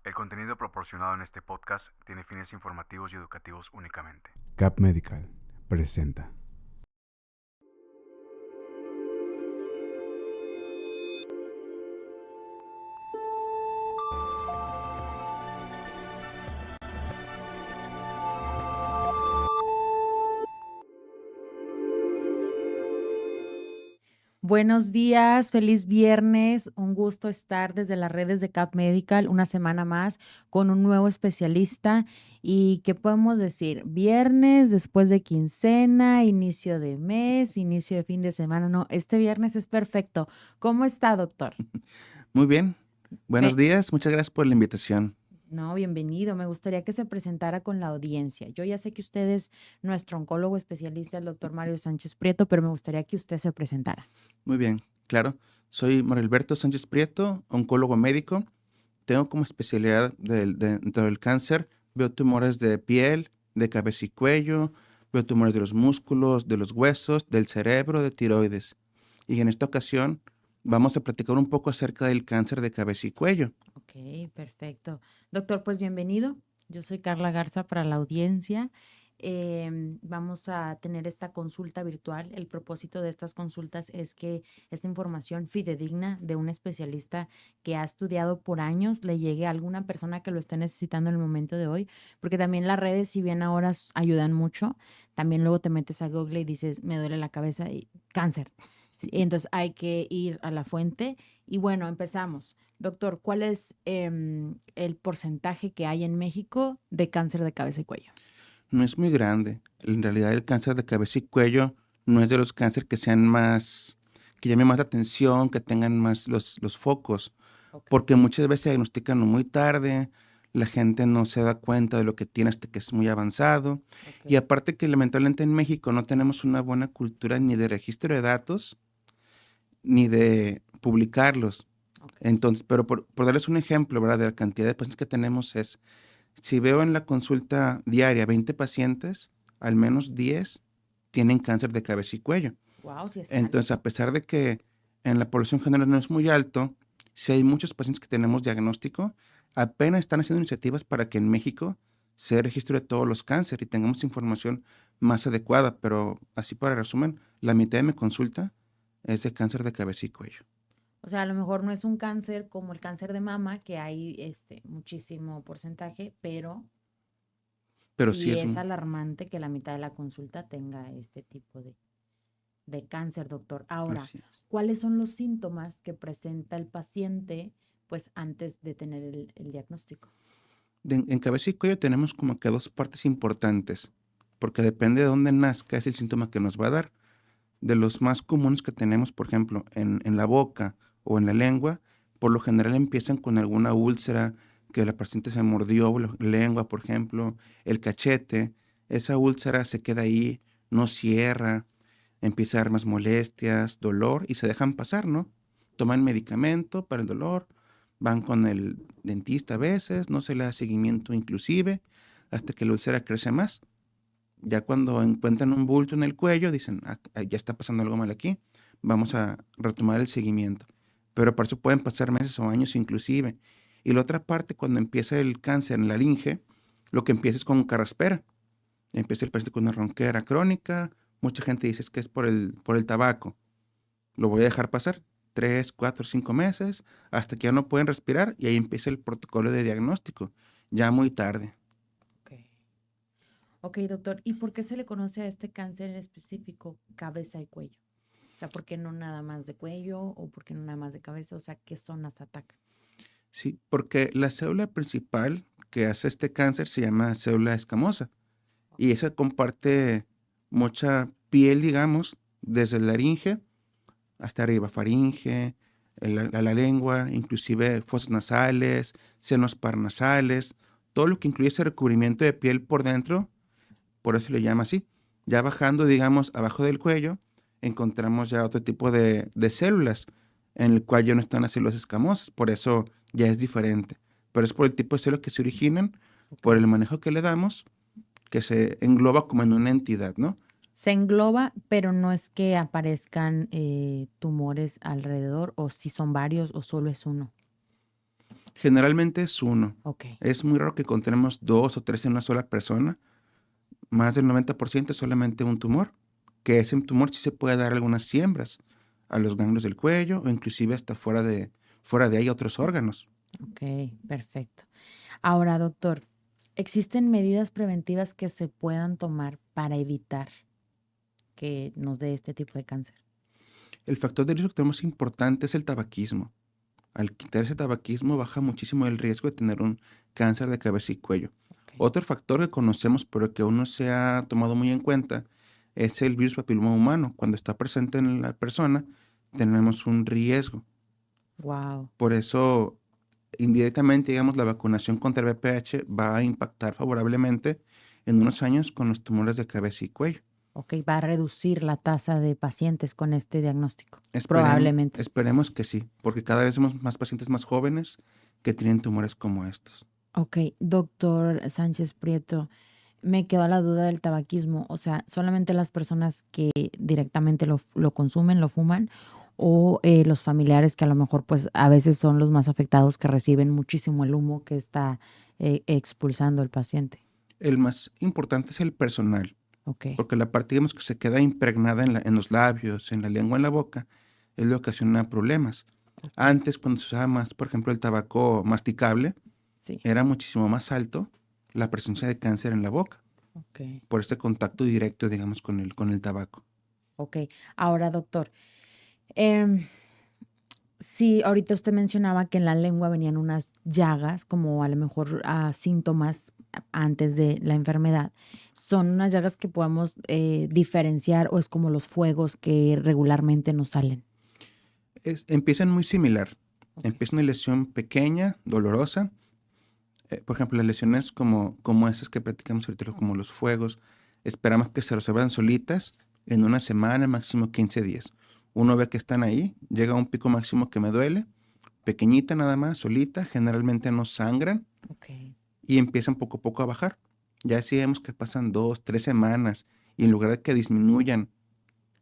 El contenido proporcionado en este podcast tiene fines informativos y educativos únicamente. Cap Medical presenta. Buenos días, feliz viernes. Un gusto estar desde las redes de Cap Medical una semana más con un nuevo especialista. ¿Y qué podemos decir? Viernes, después de quincena, inicio de mes, inicio de fin de semana. No, este viernes es perfecto. ¿Cómo está, doctor? Muy bien. Buenos Me- días. Muchas gracias por la invitación. no, bienvenido. Me gustaría que se presentara con la audiencia. Yo ya sé que usted es nuestro oncólogo especialista, el doctor Mario Sánchez Prieto, pero me gustaría que usted se presentara. Muy bien, claro. Soy Marilberto Sánchez Prieto, oncólogo médico. Tengo como especialidad dentro del cáncer, veo tumores de piel, de cabeza y cuello, veo tumores de los músculos, de los huesos, del cerebro, de tiroides. Y en esta ocasión vamos a platicar un poco acerca del cáncer de cabeza y cuello. Ok, perfecto. Doctor, pues bienvenido. Yo soy Carla Garza para la audiencia. Vamos a tener esta consulta virtual. El propósito de estas consultas es que esta información fidedigna de un especialista que ha estudiado por años le llegue a alguna persona que lo esté necesitando en el momento de hoy, porque también las redes, si bien ahora ayudan mucho, también luego te metes a Google y dices, me duele la cabeza y cáncer. Sí, entonces hay que ir a la fuente y bueno, empezamos. Doctor, ¿cuál es el porcentaje que hay en México de cáncer de cabeza y cuello? No es muy grande. En realidad el cáncer de cabeza y cuello no es de los cánceres que sean más, que llamen más la atención, que tengan más los focos, Ok, porque muchas veces se diagnostican muy tarde, la gente no se da cuenta de lo que tiene hasta que es muy avanzado. ok, Y aparte que lamentablemente en México no tenemos una buena cultura ni de registro de datos, ni de publicarlos. ok. Entonces, pero por darles un ejemplo, ¿verdad? De la cantidad de pacientes que tenemos es, si veo en la consulta diaria 20 pacientes, al menos 10 tienen cáncer de cabeza y cuello. Wow, sí es Entonces, alto. a pesar de que en la población general no es muy alto, si hay muchos pacientes que tenemos diagnóstico, apenas están haciendo iniciativas para que en México se registre todos los cánceres y tengamos información más adecuada. Pero así para resumen, la mitad de mi consulta es de cáncer de cabeza y cuello. O sea, a lo mejor no es un cáncer como el cáncer de mama, que hay muchísimo porcentaje, pero Pero sí sí es es un... alarmante que la mitad de la consulta tenga este tipo de cáncer, doctor. Ahora, Así es. ¿cuáles son los síntomas que presenta el paciente pues antes de tener el diagnóstico? En cabeza y cuello tenemos como que dos partes importantes, porque depende de dónde nazca es el síntoma que nos va a dar. De los más comunes que tenemos, por ejemplo, en la boca o en la lengua, por lo general empiezan con alguna úlcera, que la paciente se mordió la lengua, por ejemplo, el cachete, esa úlcera se queda ahí, no cierra, empieza a dar más molestias, dolor y se dejan pasar, ¿no? Toman medicamento para el dolor, van con el dentista a veces, no se le da seguimiento inclusive, hasta que la úlcera crece más. Ya cuando encuentran un bulto en el cuello, dicen, ya está pasando algo mal aquí, vamos a retomar el seguimiento. Pero por eso pueden pasar meses o años inclusive. Y la otra parte, cuando empieza el cáncer en la laringe, lo que empieza es con carraspera. Empieza el paciente con una ronquera crónica, mucha gente dice es que es por el tabaco. Lo voy a dejar pasar 3, 4, 5 meses, hasta que ya no pueden respirar y ahí empieza el protocolo de diagnóstico, ya muy tarde. Ok. Ok, doctor. ¿Y por qué se le conoce a este cáncer en específico cabeza y cuello? O sea, ¿por qué no nada más de cuello o por qué no nada más de cabeza? O sea, ¿qué zonas ataca? Sí, porque la célula principal que hace este cáncer se llama célula escamosa Ok, y esa comparte mucha piel, digamos, desde la laringe hasta arriba, faringe, la lengua, inclusive fosas nasales, senos paranasales, todo lo que incluye ese recubrimiento de piel por dentro, por eso le llama así. Ya bajando, digamos, abajo del cuello, encontramos ya otro tipo de células, en el cual ya no están las células escamosas, por eso ya es diferente. Pero es por el tipo de células que se originan, ok. por el manejo que le damos, que se engloba como en una entidad, ¿no? Se engloba, pero no es que aparezcan tumores alrededor, o si son varios, o solo es uno. Generalmente es uno. Ok, Es muy raro que encontremos 2 o 3 en una sola persona. Más del 90% es solamente un tumor, que ese tumor sí se puede dar algunas siembras a los ganglios del cuello o inclusive hasta fuera de ahí otros órganos. ok, perfecto. Ahora, doctor, ¿existen medidas preventivas que se puedan tomar para evitar que nos dé este tipo de cáncer? El factor de riesgo que tenemos importante es el tabaquismo. Al quitar ese tabaquismo baja muchísimo el riesgo de tener un cáncer de cabeza y cuello. Ok, Otro factor que conocemos pero que aún no se ha tomado muy en cuenta es el virus papiloma humano. Cuando está presente en la persona tenemos un riesgo. wow, Por eso, indirectamente, digamos, la vacunación contra el VPH va a impactar favorablemente en unos años con los tumores de cabeza y cuello. ok, va a reducir la tasa de pacientes con este diagnóstico, Esperem- probablemente. esperemos que sí, porque cada vez vemos más pacientes más jóvenes que tienen tumores como estos. Ok, doctor Sánchez Prieto, me quedó la duda del tabaquismo, o sea, solamente las personas que directamente lo consumen, lo fuman, o los familiares que a lo mejor pues a veces son los más afectados que reciben muchísimo el humo que está expulsando el paciente. El más importante es el personal, Ok, porque la parte, digamos, que se queda impregnada en los labios, en la lengua, en la boca, es lo que ocasiona problemas. ok, Antes, cuando se usaba más, por ejemplo, el tabaco masticable, sí, era muchísimo más alto la presencia de cáncer en la boca ok, por este contacto directo, digamos, con el tabaco. ok. Ahora, doctor, em, sí, ahorita usted mencionaba que en la lengua venían unas llagas, como a lo mejor síntomas antes de la enfermedad. ¿Son unas llagas que podamos diferenciar o es como los fuegos que regularmente nos salen? Empiezan muy similar. Ok, Empieza una lesión pequeña, dolorosa. Por ejemplo, las lesiones como esas que platicamos ahorita, como los fuegos, esperamos que se resuelvan solitas en una semana, máximo 15 días. Uno ve que están ahí, llega a un pico máximo que me duele, pequeñita nada más, solita, generalmente no sangran ok, y empiezan poco a poco a bajar. Ya si vemos que pasan 2, 3 semanas y en lugar de que disminuyan,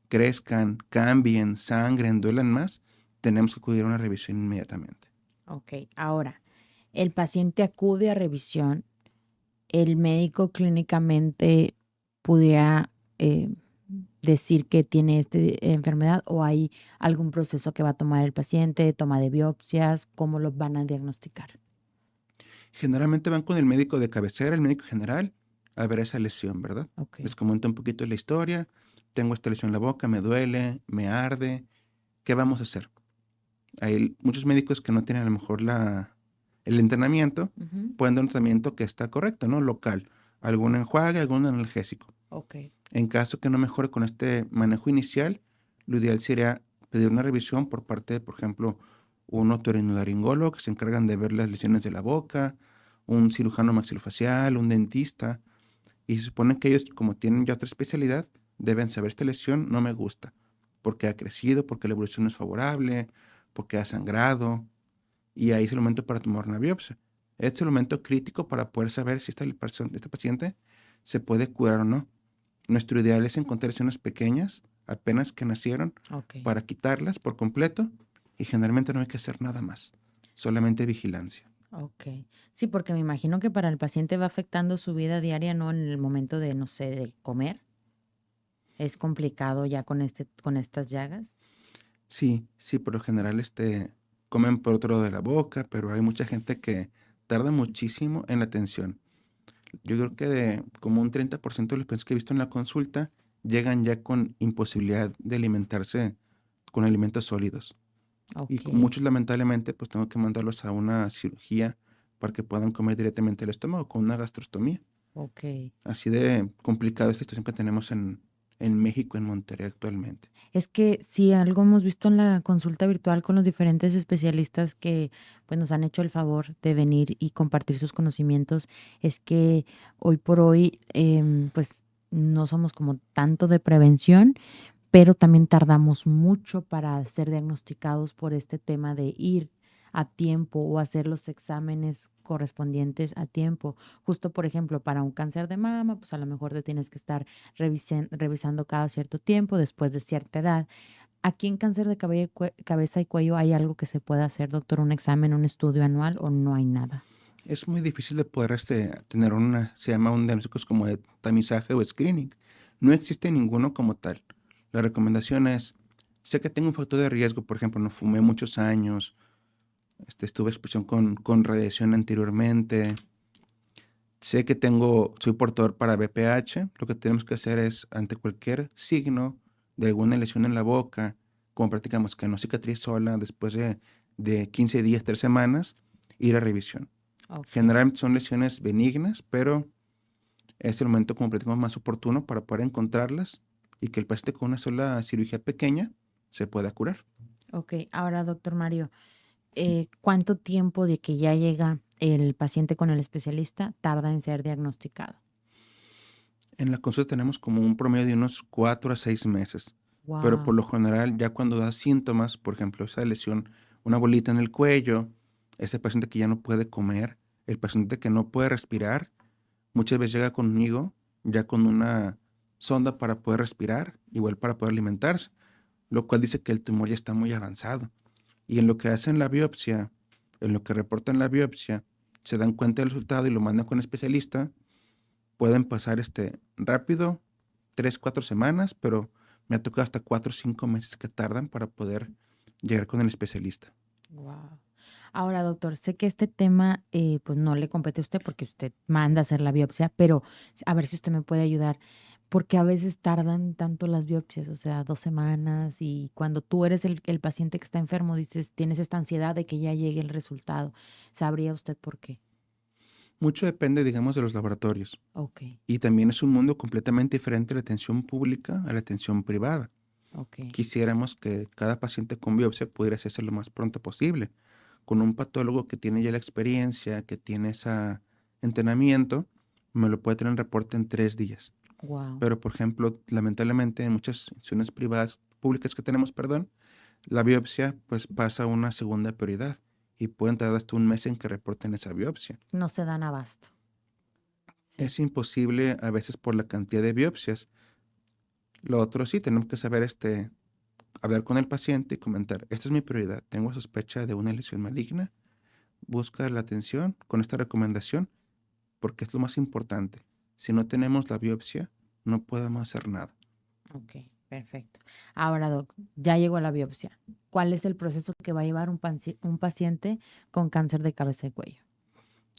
crezcan, cambien, sangren, duelan más, tenemos que acudir a una revisión inmediatamente. ok. Ahora, el paciente acude a revisión, el médico clínicamente pudiera decir que tiene esta enfermedad o hay algún proceso que va a tomar el paciente, toma de biopsias, ¿cómo lo van a diagnosticar? Generalmente van con el médico de cabecera, el médico general, a ver esa lesión, ¿verdad? Ok, Les comento un poquito la historia. Tengo esta lesión en la boca, me duele, me arde. ¿Qué vamos a hacer? Hay muchos médicos que no tienen a lo mejor el entrenamiento, ujú, pueden dar un tratamiento que está correcto, ¿no? Local. Algún enjuague, algún analgésico. ok, En caso que no mejore con este manejo inicial, lo ideal sería pedir una revisión por parte de, por ejemplo, un otorrinolaringólogo que se encargan de ver las lesiones de la boca, un cirujano maxilofacial, un dentista, y se supone que ellos, como tienen ya otra especialidad, deben saber esta lesión no me gusta, porque ha crecido, porque la evolución no es favorable, porque ha sangrado, y ahí es el momento para tomar una biopsia. Este es el momento crítico para poder saber si este paciente se puede curar o no. Nuestro ideal es encontrar lesiones pequeñas, apenas que nacieron, ok, para quitarlas por completo y generalmente no hay que hacer nada más, solamente vigilancia. ok. Sí, porque me imagino que para el paciente va afectando su vida diaria, ¿no? En el momento de, no sé, de comer. Es complicado ya con estas llagas. Sí, sí, por lo general comen por otro lado de la boca, pero hay mucha gente que tarda muchísimo en la atención. Yo creo que como un 30% de los pacientes que he visto en la consulta llegan ya con imposibilidad de alimentarse con alimentos sólidos. Y Ok, muchos lamentablemente pues tengo que mandarlos a una cirugía para que puedan comer directamente el estómago con una gastrostomía. ok. Así de complicado esta situación que tenemos en México, en Monterrey actualmente. Es que si algo hemos visto en la consulta virtual con los diferentes especialistas que pues nos han hecho el favor de venir y compartir sus conocimientos, es que hoy por hoy pues no somos como tanto de prevención, pero también tardamos mucho para ser diagnosticados por este tema de ir a tiempo o hacer los exámenes correspondientes a tiempo. Justo, por ejemplo, para un cáncer de mama, pues a lo mejor te tienes que estar revisando cada cierto tiempo, después de cierta edad. ¿Aquí en cáncer de cabeza y cuello hay algo que se pueda hacer, doctor? ¿Un examen, un estudio anual o no hay nada? Es muy difícil de poder tener se llama un diagnóstico como de tamizaje o screening. No existe ninguno como tal. La recomendación es, sé que tengo un factor de riesgo, por ejemplo, no fumé muchos años, estuve exposición con radiación anteriormente, sé que soy portador para BPH. Lo que tenemos que hacer es, ante cualquier signo de alguna lesión en la boca, como practicamos que no cicatriz sola, después de 15 días, 3 semanas, ir a revisión. Ok. Generalmente son lesiones benignas, pero es el momento, como platicamos, más oportuno para poder encontrarlas y que el paciente con una sola cirugía pequeña se pueda curar. Ok, ahora, doctor Mario, ¿cuánto tiempo de que ya llega el paciente con el especialista tarda en ser diagnosticado? En la consulta tenemos como un promedio de unos 4 a 6 meses, pero por Wow. lo general ya cuando da síntomas, por ejemplo, esa lesión, una bolita en el cuello, ese paciente que ya no puede comer, el paciente que no puede respirar, muchas veces llega conmigo ya con una sonda para poder respirar, igual para poder alimentarse, lo cual dice que el tumor ya está muy avanzado. Y en lo que hacen la biopsia, en lo que reportan la biopsia, se dan cuenta del resultado y lo mandan con el especialista. Pueden pasar rápido, 3, 4 semanas, pero me ha tocado hasta 4 o 5 meses que tardan para poder llegar con el especialista. Wow. Ahora, doctor, sé que este tema pues no le compete a usted porque usted manda a hacer la biopsia, pero a ver si usted me puede ayudar, porque a veces tardan tanto las biopsias, o sea, 2 semanas, y cuando tú eres el paciente que está enfermo, dices, tienes esta ansiedad de que ya llegue el resultado. ¿Sabría usted por qué? Mucho depende, digamos, de los laboratorios. Ok, Y también es un mundo completamente diferente la atención pública a la atención privada. ok. Quisiéramos que cada paciente con biopsia pudiera hacerse lo más pronto posible. Con un patólogo que tiene ya la experiencia, que tiene ese entrenamiento, me lo puede tener en reporte en 3 días. Wow. Pero, por ejemplo, lamentablemente en muchas instituciones públicas que tenemos, perdón, la biopsia pues pasa a una segunda prioridad y pueden tardar hasta un mes en que reporten esa biopsia. No se dan abasto. Sí. Es imposible a veces por la cantidad de biopsias. Lo otro sí, tenemos que saber hablar con el paciente y comentar, esta es mi prioridad, tengo sospecha de una lesión maligna, busca la atención con esta recomendación porque es lo más importante. Si no tenemos la biopsia, no podemos hacer nada. Ok, perfecto. Ahora, doc, ya llegó a la biopsia. ¿Cuál es el proceso que va a llevar un paciente con cáncer de cabeza y cuello?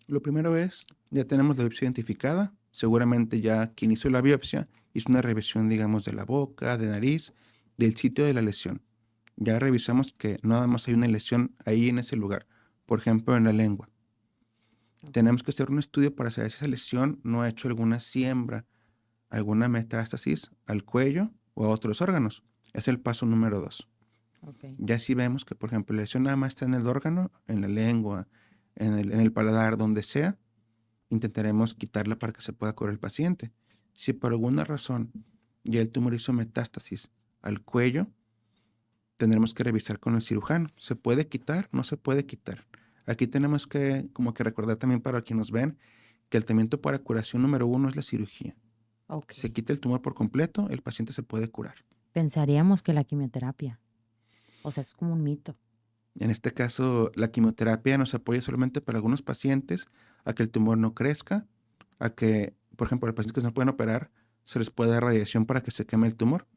Lo primero es, ya tenemos la biopsia identificada, seguramente ya quien hizo la biopsia hizo una revisión, digamos, de la boca, de nariz, del sitio de la lesión. Ya revisamos que nada más hay una lesión ahí en ese lugar, por ejemplo, en la lengua. Tenemos que hacer un estudio para saber si esa lesión no ha hecho alguna siembra, alguna metástasis al cuello o a otros órganos. Es el paso número 2. Ok, Ya si vemos que, por ejemplo, la lesión nada más está en el órgano, en la lengua, en el paladar, donde sea, intentaremos quitarla para que se pueda curar el paciente. Si por alguna razón ya el tumor hizo metástasis al cuello, tendremos que revisar con el cirujano. ¿Se puede quitar? ¿No se puede quitar? Aquí tenemos que como que recordar también para quienes nos ven que el tratamiento para curación número 1 es la cirugía. ok. Se quita el tumor por completo, el paciente se puede curar. Pensaríamos que la quimioterapia, o sea, es como un mito. En este caso, la quimioterapia nos apoya solamente para algunos pacientes a que el tumor no crezca, a que, por ejemplo, a los pacientes que no pueden operar, se les puede dar radiación para que se queme el tumor.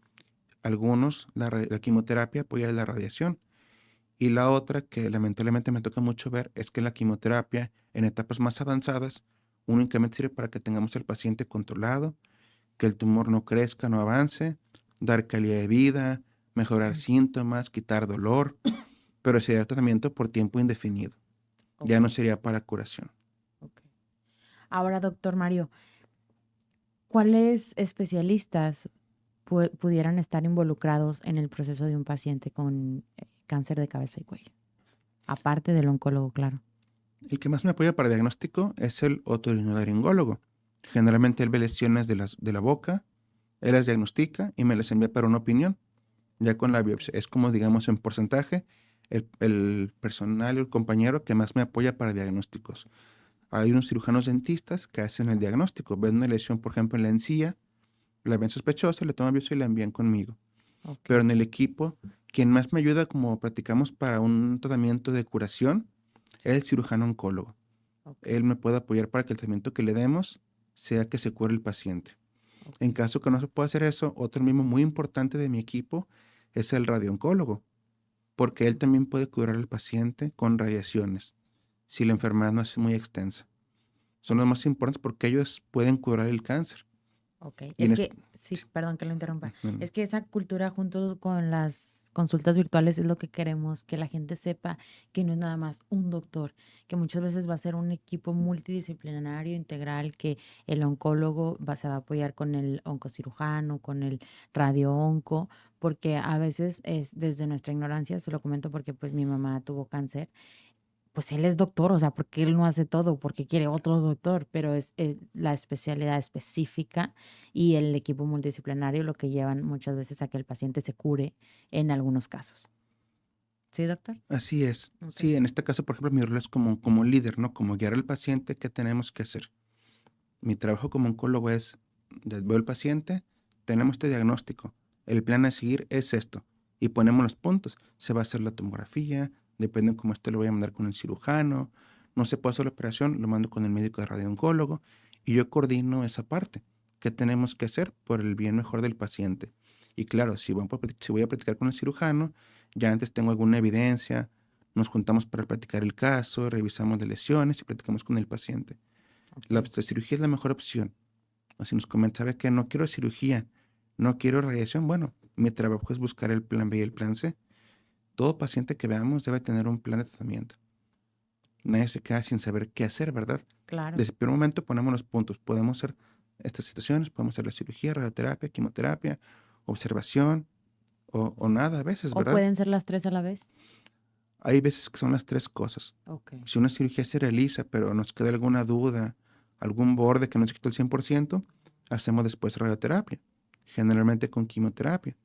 Algunos, la quimioterapia apoya la radiación. Y la otra que lamentablemente me toca mucho ver es que la quimioterapia en etapas más avanzadas únicamente sirve para que tengamos al paciente controlado, que el tumor no crezca, no avance, dar calidad de vida, mejorar síntomas, quitar dolor, pero sería tratamiento por tiempo indefinido. Ya no Ok, sería para curación. ok. Ahora, doctor Mario, ¿cuáles especialistas pudieran estar involucrados en el proceso de un paciente con cáncer de cabeza y cuello? Aparte del oncólogo, claro. El que más me apoya para diagnóstico es el otorrinolaringólogo. Generalmente él ve lesiones de la boca, él las diagnostica y me las envía para una opinión. Ya con la biopsia, es como digamos en porcentaje el personal o el compañero que más me apoya para diagnósticos. Hay unos cirujanos dentistas que hacen el diagnóstico, ven una lesión por ejemplo en la encía, la ven sospechosa, le toman biopsia y la envían conmigo. Ok, Pero en el equipo, quien más me ayuda, como platicamos, para un tratamiento de curación, es el cirujano oncólogo. ok, Él me puede apoyar para que el tratamiento que le demos sea que se cure el paciente. ok, En caso que no se pueda hacer eso, otro miembro muy importante de mi equipo es el radiooncólogo, porque él también puede curar al paciente con radiaciones, si la enfermedad no es muy extensa. Son los más importantes porque ellos pueden curar el cáncer. ok. Y Es en que, sí, sí, perdón que lo interrumpa. no, Es que esa cultura junto con las consultas virtuales es lo que queremos, que la gente sepa que no es nada más un doctor, que muchas veces va a ser un equipo multidisciplinario, integral, que el oncólogo se va a apoyar con el oncocirujano, con el radioonco, porque a veces es desde nuestra ignorancia, se lo comento porque pues mi mamá tuvo cáncer. Pues él es doctor, o sea, porque él no hace todo, porque quiere otro doctor, pero es la especialidad específica y el equipo multidisciplinario lo que llevan muchas veces a que el paciente se cure en algunos casos. ¿Sí, doctor? así es. Ok, Sí, en este caso, por ejemplo, mi rol es como líder, ¿no? Como guiar al paciente, ¿qué tenemos que hacer? Mi trabajo como oncólogo es, veo al paciente, tenemos este diagnóstico, el plan a seguir es esto, y ponemos los puntos. Se va a hacer la tomografía, depende de cómo esté, lo voy a mandar con el cirujano, no se puede hacer la operación, lo mando con el médico de radiooncólogo, y yo coordino esa parte. ¿Qué tenemos que hacer por el bien mejor del paciente? Y claro, si voy a platicar con el cirujano, ya antes tengo alguna evidencia, nos juntamos para platicar el caso, revisamos de lesiones y platicamos con el paciente. La ok, cirugía es la mejor opción. O si nos comenta, ¿sabe qué? No quiero cirugía, no quiero radiación. Bueno, mi trabajo es buscar el plan B y el plan C. Todo paciente que veamos debe tener un plan de tratamiento. Nadie se queda sin saber qué hacer, ¿verdad? claro. Desde el primer momento ponemos los puntos. Podemos hacer estas situaciones, podemos hacer la cirugía, radioterapia, quimioterapia, observación o nada a veces, ¿O ¿verdad? pueden ser las tres a la vez? Hay veces que son las tres cosas. Ok, Si una cirugía se realiza, pero nos queda alguna duda, algún borde que no se quitó el 100%, hacemos después radioterapia, generalmente con quimioterapia.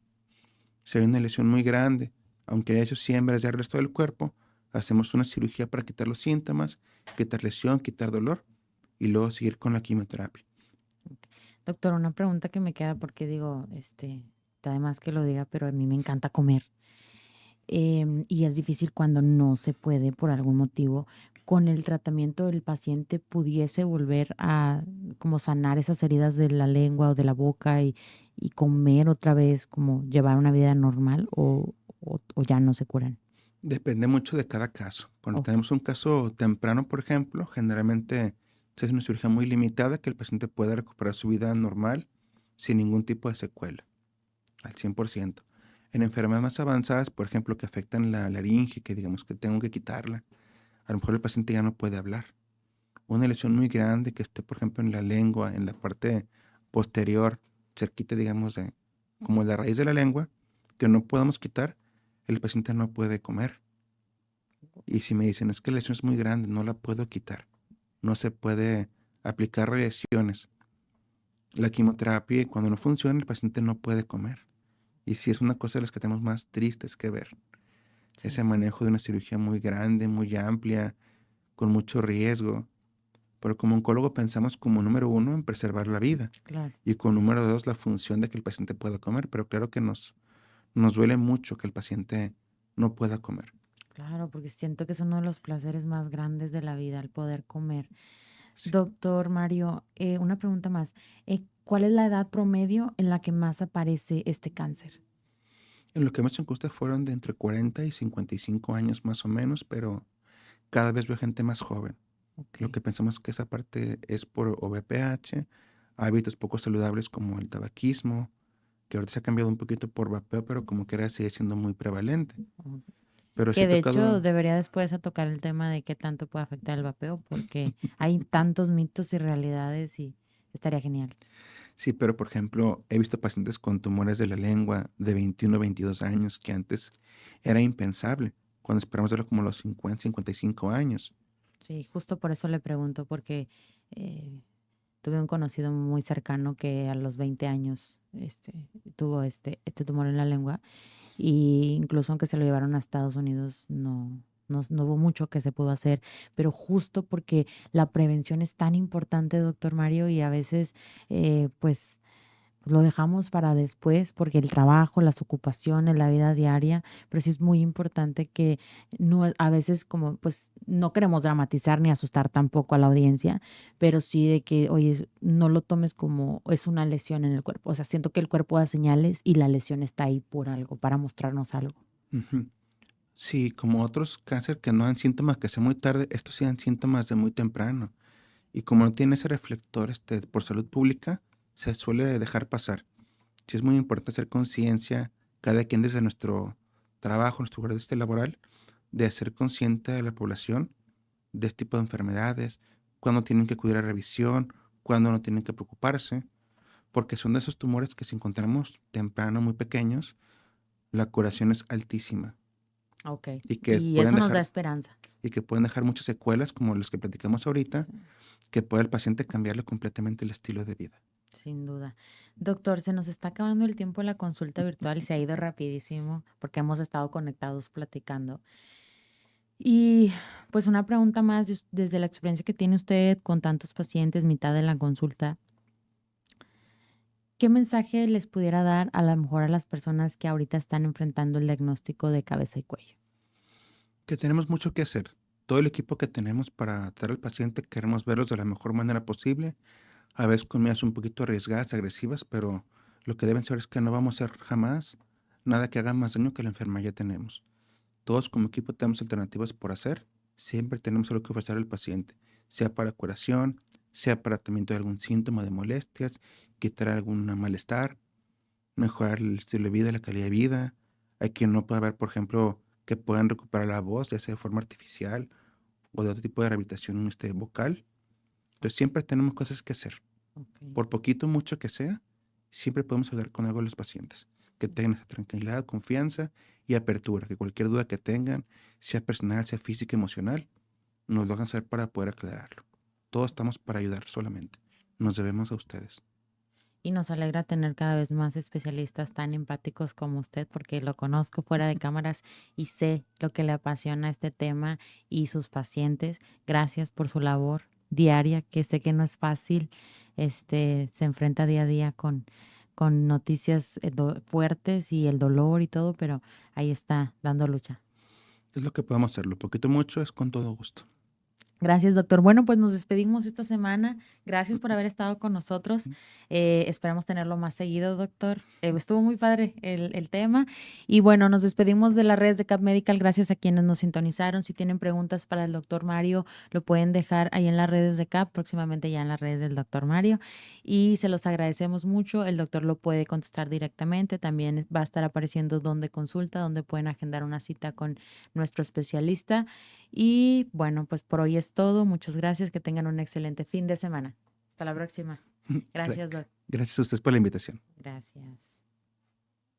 Si hay una lesión muy grande, aunque haya hecho siembras del resto del cuerpo, hacemos una cirugía para quitar los síntomas, quitar lesión, quitar dolor y luego seguir con la quimioterapia. ok. Doctor, una pregunta que me queda porque digo, además que lo diga, pero a mí me encanta comer. Y es difícil cuando no se puede por algún motivo. Con el tratamiento el paciente pudiese volver a como sanar esas heridas de la lengua o de la boca y comer otra vez, como llevar una vida normal o ya no se curan. Depende mucho de cada caso. Cuando Ok, tenemos un caso temprano, por ejemplo, generalmente se hace una cirugía muy limitada que el paciente pueda recuperar su vida normal sin ningún tipo de secuela, al 100%. En enfermedades más avanzadas, por ejemplo, que afectan la laringe, que digamos que tengo que quitarla, a lo mejor el paciente ya no puede hablar. Una lesión muy grande que esté, por ejemplo, en la lengua, en la parte posterior, cerquita, digamos, de como la raíz de la lengua, que no podamos quitar, el paciente no puede comer. Y si me dicen, es que la lesión es muy grande, no la puedo quitar, no se puede aplicar radiaciones. La quimioterapia, cuando no funciona, el paciente no puede comer. Y sí es una cosa de las que tenemos más tristes que ver. Ese sí, manejo de una cirugía muy grande, muy amplia, con mucho riesgo. Pero como oncólogo pensamos como número uno en preservar la vida claro, y como número dos la función de que el paciente pueda comer. Pero claro que nos duele mucho que el paciente no pueda comer. claro, porque siento que es uno de los placeres más grandes de la vida, el poder comer. Sí. Doctor Mario, una pregunta más. ¿Cuál es la edad promedio en la que más aparece este cáncer? En lo que me encuestas fueron de entre 40 y 55 años más o menos, pero cada vez veo gente más joven. Ok. Lo que pensamos que esa parte es por OVPH, hábitos poco saludables como el tabaquismo, que ahorita se ha cambiado un poquito por vapeo, pero como que era sigue siendo muy prevalente. Ok. Pero sí he Que de hecho tocado, debería después a tocar el tema de qué tanto puede afectar el vapeo, porque hay tantos mitos y realidades y estaría genial. sí, pero por ejemplo, he visto pacientes con tumores de la lengua de 21 o 22 años, que antes era impensable, cuando esperamos verlo como los 50, 55 años. Sí, justo por eso le pregunto, porque eh, tuve un conocido muy cercano que a los 20 años tuvo este tumor en la lengua y incluso aunque se lo llevaron a Estados Unidos, no hubo mucho que se pudo hacer, pero justo porque la prevención es tan importante, doctor Mario, y a veces, pues lo dejamos para después porque el trabajo, las ocupaciones, la vida diaria, pero sí es muy importante que no, a veces como pues no queremos dramatizar ni asustar tampoco a la audiencia, pero sí de que, oye, no lo tomes como es una lesión en el cuerpo. O sea, siento que el cuerpo da señales y la lesión está ahí por algo, para mostrarnos algo. Ujú. Sí, como otros cáncer que no dan síntomas que sea muy tarde, estos sí dan síntomas de muy temprano. Y como no tiene ese reflector por salud pública, se suele dejar pasar. Sí es muy importante hacer conciencia, cada quien desde nuestro trabajo, nuestro lugar laboral, de ser consciente de la población de este tipo de enfermedades, cuándo tienen que acudir a revisión, cuándo no tienen que preocuparse, porque son de esos tumores que si encontramos temprano, muy pequeños, la curación es altísima Ok. y que Y pueden eso nos da dejar, esperanza. muchas secuelas, como las que platicamos ahorita, Sí. que puede el paciente cambiarle completamente el estilo de vida. Sin duda. Doctor, se nos está acabando el tiempo de la consulta virtual y se ha ido rapidísimo porque hemos estado conectados platicando. Y pues una pregunta más desde la experiencia que tiene usted con tantos pacientes, mitad de la consulta, ¿qué mensaje les pudiera dar a lo mejor a las personas que ahorita están enfrentando el diagnóstico de cabeza y cuello? Que tenemos mucho que hacer. Todo el equipo que tenemos para tratar al paciente queremos verlos de la mejor manera posible, a veces con medidas un poquito arriesgadas, agresivas, pero lo que deben saber es que no vamos a hacer jamás nada que haga más daño que la enfermedad ya tenemos. Todos como equipo tenemos alternativas por hacer, siempre tenemos algo que ofrecer al paciente, sea para curación, sea para tratamiento de algún síntoma de molestias, quitar algún malestar, mejorar el estilo de vida, la calidad de vida. Hay quien no puede ver, por ejemplo, que puedan recuperar la voz, ya sea de forma artificial o de otro tipo de rehabilitación vocal. Entonces siempre tenemos cosas que hacer. Ok. Por poquito o mucho que sea, siempre podemos ayudar con algo a los pacientes. Que tengan esa tranquilidad, confianza y apertura. Que cualquier duda que tengan, sea personal, sea física, emocional, nos lo hagan saber para poder aclararlo. Todos estamos para ayudar solamente. Nos debemos a ustedes. Y nos alegra tener cada vez más especialistas tan empáticos como usted, porque lo conozco fuera de cámaras y sé lo que le apasiona este tema y sus pacientes. Gracias por su labor diaria, que sé que no es fácil. Se enfrenta día a día con noticias fuertes y el dolor y todo, pero ahí está dando lucha. Es lo que podemos hacer. Lo poquito o mucho es con todo gusto. Gracias, doctor. Bueno, pues nos despedimos esta semana. Gracias por haber estado con nosotros. Esperamos tenerlo más seguido, doctor. Estuvo muy padre el tema. Y bueno, nos despedimos de las redes de Cap Medical. Gracias a quienes nos sintonizaron. Si tienen preguntas para el doctor Mario, lo pueden dejar ahí en las redes de Cap, próximamente ya en las redes del doctor Mario. Y se los agradecemos mucho. El doctor lo puede contestar directamente. También va a estar apareciendo donde consulta, donde pueden agendar una cita con nuestro especialista. Y bueno, pues por hoy es todo. Muchas gracias. Que tengan un excelente fin de semana. Hasta la próxima. Gracias, Doc. Gracias a ustedes por la invitación. Gracias.